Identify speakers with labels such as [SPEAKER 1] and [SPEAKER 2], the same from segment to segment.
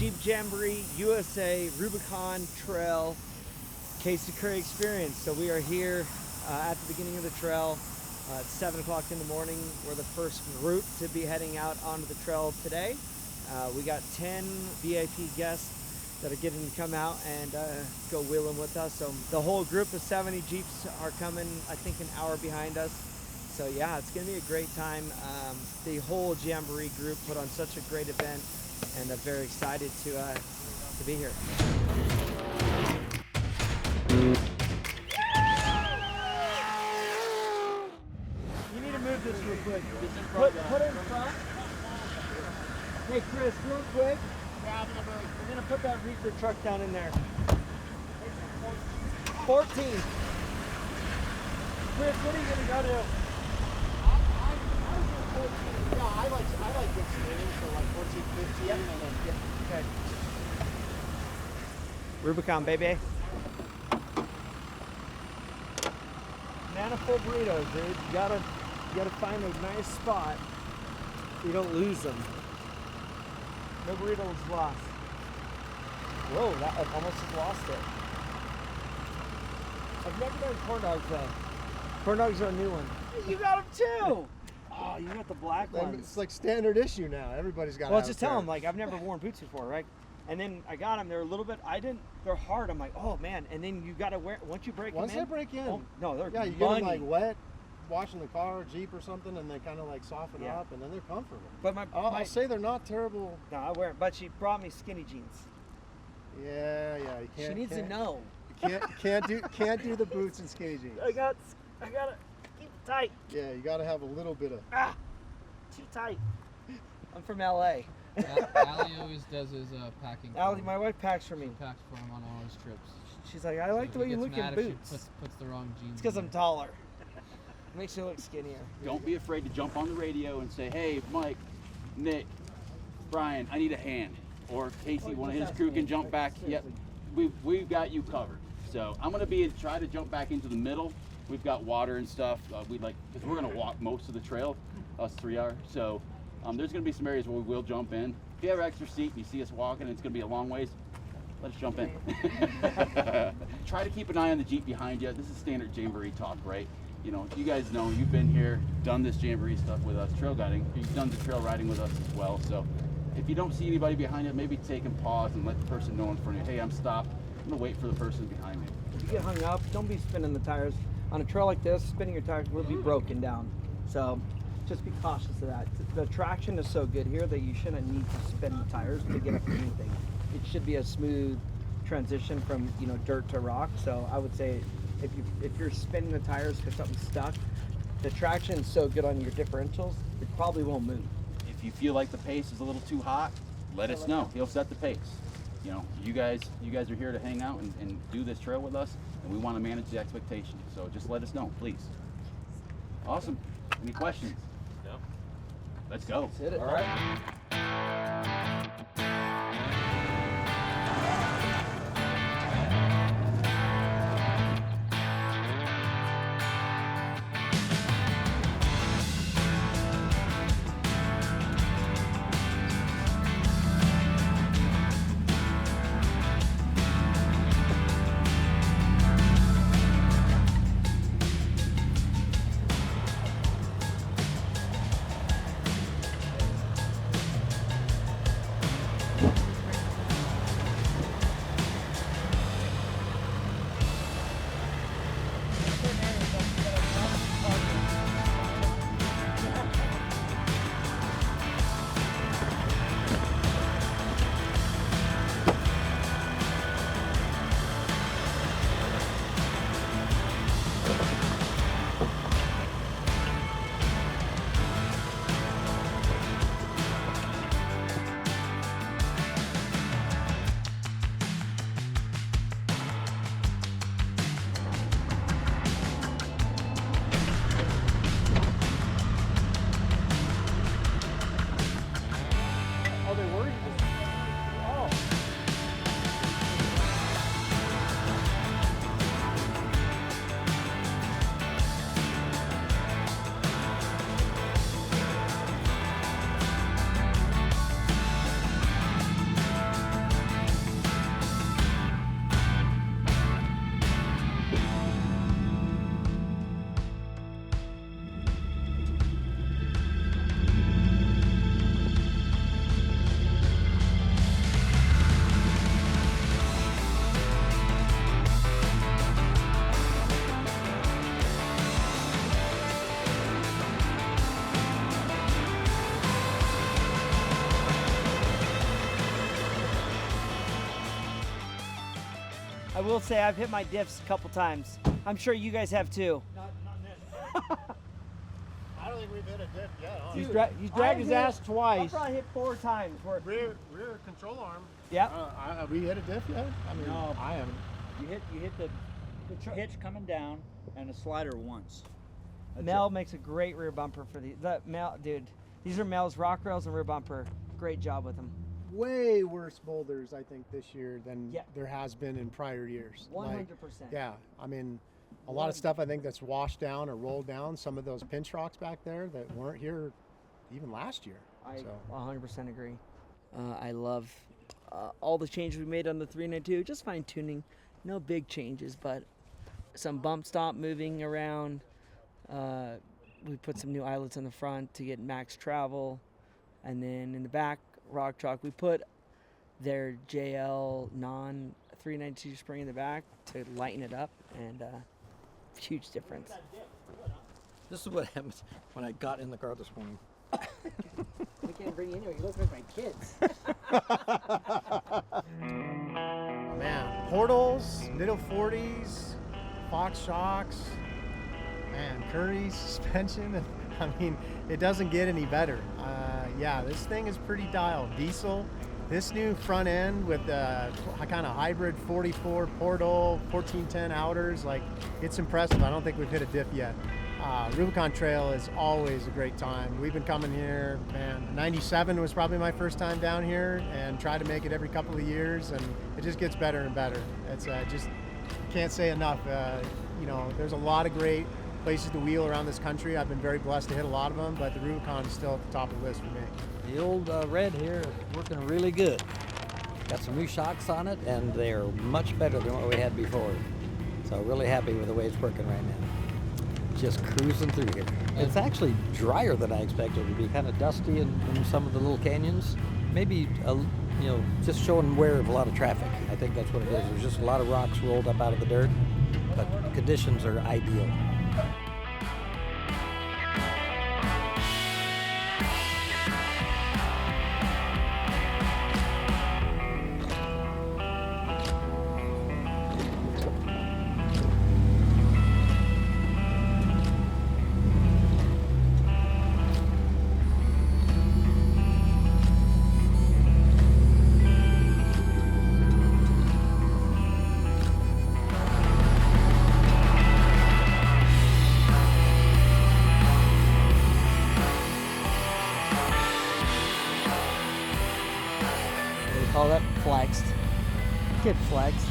[SPEAKER 1] Jeep Jamboree USA Rubicon Trail Currie experience. So we are here at the beginning of the trail. It's 7 o'clock in the morning. We're the first group to be heading out onto the trail today. We got 10 VIP guests that are getting to come out and go wheeling with us. So the whole group of 70 Jeeps are coming, I think, an hour behind us. So yeah, it's gonna be a great time. The whole Jamboree group put on such a great event, and I'm very excited to be here. You need to move this real quick. Put it in front. Hey Chris, real quick. We're gonna put that reefer truck down in there. 14. Chris, what are you gonna go to?
[SPEAKER 2] Yeah, I like good skating, so like 14, 15,
[SPEAKER 1] Yep.
[SPEAKER 2] and then
[SPEAKER 1] Okay. Rubicon, baby. Manifold burritos, dude. You gotta find a nice spot so you don't lose them. No burritos lost. Whoa, that I almost just lost it. I've never done corn dogs though. Corn dogs are a new one. You got them too. Oh, you got the black ones.
[SPEAKER 2] it's like standard issue now. Everybody's got.
[SPEAKER 1] Well, just tell them like I've never worn boots before, right? And then I got them. They're a little bit. They're hard. I'm like, oh man. And then you got to wear. Once you break them in.
[SPEAKER 2] Once they break in.
[SPEAKER 1] Oh, no, they're
[SPEAKER 2] yeah. You get them like wet, washing the car, Jeep or something, and they kind of like soften up, and then they're comfortable.
[SPEAKER 1] But
[SPEAKER 2] I'll say they're not terrible.
[SPEAKER 1] No, I wear them. But she brought me skinny jeans.
[SPEAKER 2] Yeah. You can't.
[SPEAKER 1] She needs to know.
[SPEAKER 2] You can't do the boots and skinny jeans.
[SPEAKER 1] I gotta keep it tight.
[SPEAKER 2] Yeah, you gotta have a little bit of.
[SPEAKER 1] Too tight. I'm from LA.
[SPEAKER 3] Allie always does his packing.
[SPEAKER 1] Allie, my wife packs for me.
[SPEAKER 3] She packs for him on all his trips.
[SPEAKER 1] She's like, I like the way you look in boots.
[SPEAKER 3] She puts the wrong jeans.
[SPEAKER 1] It's because I'm taller. It makes you look skinnier.
[SPEAKER 4] Don't be afraid to jump on the radio and say, hey, Mike, Nick, Brian, I need a hand. Or Casey, one of his crew can jump back. Yep, we've got you covered. So I'm going to try to jump back into the middle. We've got water and stuff. Because we're going to walk most of the trail, us 3 are. So there's going to be some areas where we will jump in. If you have an extra seat and you see us walking and it's going to be a long ways, let's jump in. Try to keep an eye on the Jeep behind you. This is standard Jamboree talk, right? You know, you guys know, you've been here, done this Jamboree stuff with us, trail guiding. You've done the trail riding with us as well. So if you don't see anybody behind you, maybe take and pause and let the person know in front of you, hey, I'm stopped. I'm going to wait for the person behind me.
[SPEAKER 1] If you get hung up, don't be spinning the tires. On a trail like this, spinning your tires will be broken down. So just be cautious of that. The traction is so good here that you shouldn't need to spin the tires to get up to anything. It should be a smooth transition from dirt to rock. So I would say if you're spinning the tires because something's stuck, the traction is so good on your differentials, it probably won't move.
[SPEAKER 4] If you feel like the pace is a little too hot, let us know. He'll set the pace. You know, you guys are here to hang out and do this trail with us, and we want to manage the expectations. So just let us know, please. Awesome. Any questions? No. Let's go.
[SPEAKER 1] Let's hit it.
[SPEAKER 4] All right.
[SPEAKER 1] I will say I've hit my diffs a couple times. I'm sure you guys have too.
[SPEAKER 2] Not I don't think we've hit a diff yet.
[SPEAKER 1] He's,
[SPEAKER 2] Honestly.
[SPEAKER 1] he's
[SPEAKER 5] dragged his ass
[SPEAKER 1] I
[SPEAKER 5] twice.
[SPEAKER 1] probably hit 4 times.
[SPEAKER 2] Rear control arm.
[SPEAKER 1] Yep.
[SPEAKER 2] Have we hit a diff yet? I mean,
[SPEAKER 5] No.
[SPEAKER 2] I haven't.
[SPEAKER 5] You hit the hitch coming down and the slider once. That's
[SPEAKER 1] Mel
[SPEAKER 5] it.
[SPEAKER 1] makes a great rear bumper for the Mel, dude. These are Mel's rock rails and rear bumper. Great job with them.
[SPEAKER 2] Way worse boulders, I think, this year than
[SPEAKER 1] Yeah.
[SPEAKER 2] there has been in prior years.
[SPEAKER 1] 100%.
[SPEAKER 2] Yeah, I mean, a lot of stuff I think that's washed down or rolled down. Some of those pinch rocks back there that weren't here even last year.
[SPEAKER 1] I
[SPEAKER 2] So
[SPEAKER 1] 100% agree. I love all the changes we made on the 392. Just fine tuning, no big changes, but some bump stop moving around. We put some new eyelets in the front to get max travel, and then in the back rock chalk we put their JL non 392 spring in the back to lighten it up, and huge difference.
[SPEAKER 6] This is what happened when I got in the car this morning.
[SPEAKER 1] We can't bring you in here. You look like my kids.
[SPEAKER 2] man, portals, middle 40s, Fox shocks, man, Currie suspension. And I mean, it doesn't get any better. Yeah, this thing is pretty dialed. Diesel. This new front end with the kind of hybrid 44 portal, 1410 outers, like, it's impressive. I don't think we've hit a diff yet. Rubicon Trail is always a great time. We've been coming here, man. 97 was probably my first time down here, and try to make it every couple of years, and it just gets better and better. It's just can't say enough. You know, there's a lot of great places to wheel around this country. I've been very blessed to hit a lot of them, but the Rubicon is still at the top of the list for me.
[SPEAKER 6] The old red here is working really good. Got some new shocks on it, and they're much better than what we had before. So really happy with the way it's working right now. Just cruising through here. It's actually drier than I expected. It would be kind of dusty in some of the little canyons. Maybe, you know, just showing wear of a lot of traffic. I think that's what it is. There's just a lot of rocks rolled up out of the dirt, but conditions are ideal.
[SPEAKER 1] Call that flexed. Get flexed.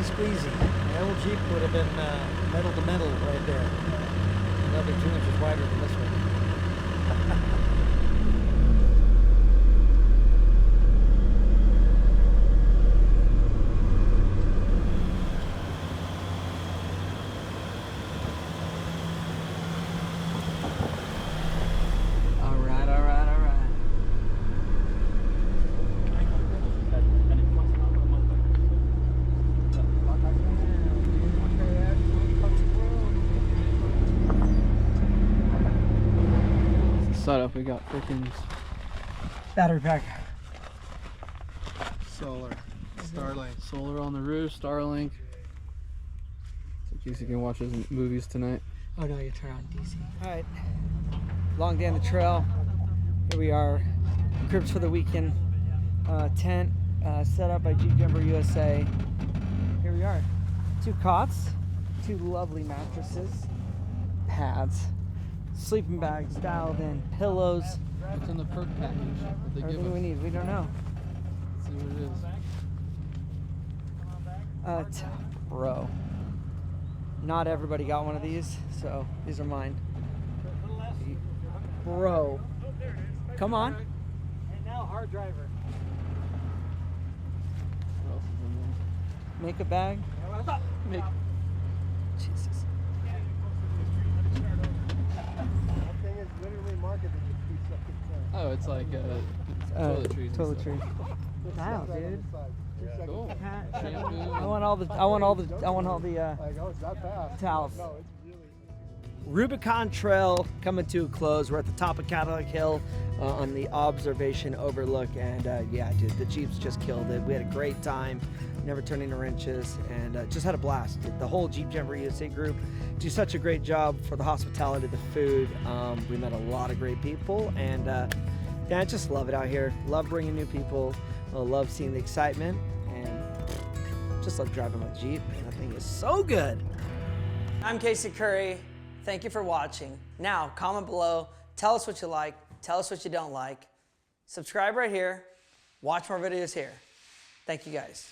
[SPEAKER 6] Squeezy. My old Jeep would have been metal to metal right there. Another 2 inches wider than this one.
[SPEAKER 3] stuff. We got freaking
[SPEAKER 1] Battery pack.
[SPEAKER 2] Solar. Starlight.
[SPEAKER 3] solar on the roof, Starlink. So Casey can watch his movies tonight.
[SPEAKER 7] Oh no, you turn on DC.
[SPEAKER 1] All right, long day on the trail. Here we are, cribs for the weekend. Tent set up by Jeep Jamboree USA. Here we are, 2 cots, 2 lovely mattresses, pads, sleeping bags dialed in, pillows,
[SPEAKER 3] What's in the perk package that they give
[SPEAKER 1] everything
[SPEAKER 3] us?
[SPEAKER 1] we need. We don't know.
[SPEAKER 3] Let's see what it is.
[SPEAKER 1] Bro, not everybody got one of these, so these are mine. Bro, come on.
[SPEAKER 2] And now hard driver.
[SPEAKER 3] What else is in there?
[SPEAKER 1] Make a bag.
[SPEAKER 3] Make
[SPEAKER 1] Jesus.
[SPEAKER 2] That thing is literally marketed to be second.
[SPEAKER 3] Oh, it's like toiletries. and stuff.
[SPEAKER 1] Toiletries. Dial, dude.
[SPEAKER 3] Cool.
[SPEAKER 1] Hat.
[SPEAKER 3] Shampoo.
[SPEAKER 1] I want all the
[SPEAKER 2] Like, oh, it's that fast.
[SPEAKER 1] towels.
[SPEAKER 2] No, it's really.
[SPEAKER 1] Rubicon Trail coming to a close. We're at the top of Cadillac Hill on the observation overlook, and yeah, dude, the Jeeps just killed it. We had a great time, never turning the wrenches, and just had a blast. The whole Jeep Jamboree USA group do such a great job for the hospitality, the food. We met a lot of great people, and yeah, I just love it out here. Love bringing new people. Love seeing the excitement, and just love driving my Jeep. Man, that thing is so good. I'm Casey Currie. Thank you for watching. Now, comment below. Tell us what you like. Tell us what you don't like. Subscribe right here. Watch more videos here. Thank you guys.